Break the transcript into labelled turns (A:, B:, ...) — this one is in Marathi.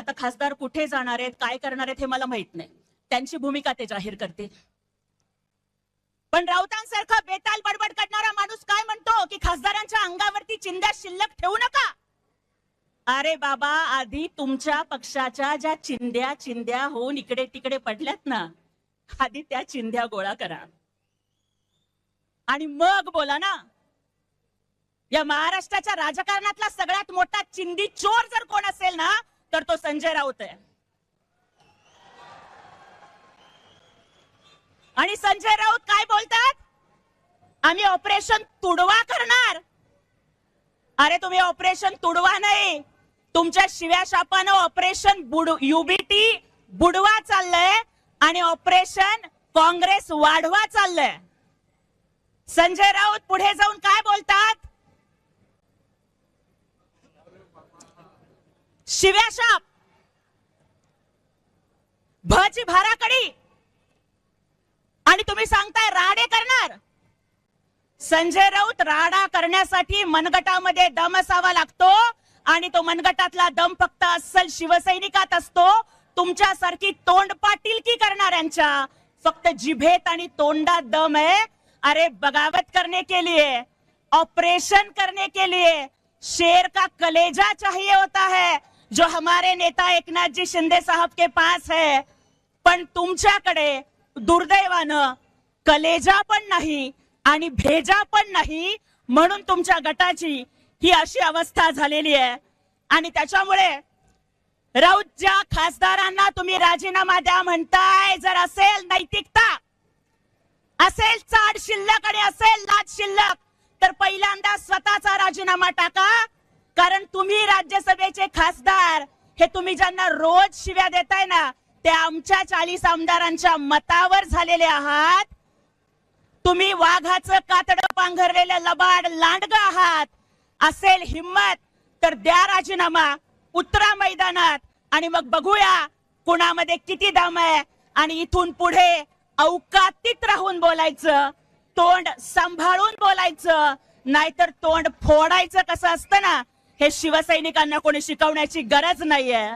A: आता खासदार कुठे जाणार आहेत, काय करणार आहेत हे मला माहित नाही, त्यांची भूमिका ते जाहीर करतील. पण राऊतांसारखा बेताल बडबड करणारा माणूस काय म्हणतो की खासदारांच्या अंगावरती चिंध्या शिल्लक ठेवू नका. अरे बाबा, आधी तुमच्या पक्षाच्या ज्या चिंध्या होऊन इकडे तिकडे पडल्यात ना, आधी त्या चिंध्या गोळा करा आणि मग बोला ना. या महाराष्ट्राच्या राजकारणातला सगळ्यात मोठा चिंदी चोर जर कोण असेल ना, तर तो संजय राऊत आहे. आणि संजय राऊत काय बोलतात, आम्ही ऑपरेशन तुडवा करणार. अरे तुम्ही ऑपरेशन तुडवा नाही, तुमच्या शिव्या शापानं ऑपरेशन युबीटी बुडवा चाललंय आणि ऑपरेशन काँग्रेस वाढवा चाललंय. संजय राऊत पुढे जाऊन काय बोलतात, शिव्या शाप, भची भाराकडी, आणि तुम्ही सांगताय राडे करणार. संजय राऊत, राडा करण्यासाठी मनगटामध्ये दम असावा लागतो आणि तो मनगटातला दम फक्त अस्सल शिवसैनिकात असतो. तुमच्यासारखी तोंडपाटीलकी करणाऱ्यांच्या फक्त जिभेत आणि तोंडात दम है. अरे बगावत करने के लिए, ऑपरेशन करने के लिए शेर का कलेजा चाहिए होता है, जो हमारे नेता एकनाथ जी शिंदे साहब के पास है. पण तुमच्याकडे दुर्दैवानं कलेजा पण नाही आणि भेजा पण नाही, म्हणून तुमच्या गटाची ही अशी अवस्था झालेली आहे. आणि त्याच्यामुळे राऊत, ज्या खासदारांना तुम्ही राजीनामा द्या म्हणताय, जर असेल नैतिकता, असेल चाड शिल्लक आणि असेल लाज शिल्लक, तर पहिल्यांदा स्वतःचा राजीनामा टाका. कारण तुम्ही राज्यसभेचे खासदार, हे तुम्ही ज्यांना रोज शिव्या देताय ना, ते आमच्या 40 आमदारांच्या मतावर झालेले आहात. तुम्ही वाघाचं कातडं पांघरलेलं लबाड लांडग आहात. असेल हिम्मत तर द्या राजीनामा, उतरा मैदानात आणि मग बघूया कुणामध्ये किती दम आहे. आणि इथून पुढे औकातीत राहून बोलायचं, तोंड सांभाळून बोलायचं, नाहीतर तोंड फोडायचं कसं असतं ना, हे शिवसैनिकांना कोणी शिकवण्याची गरज नाहीये.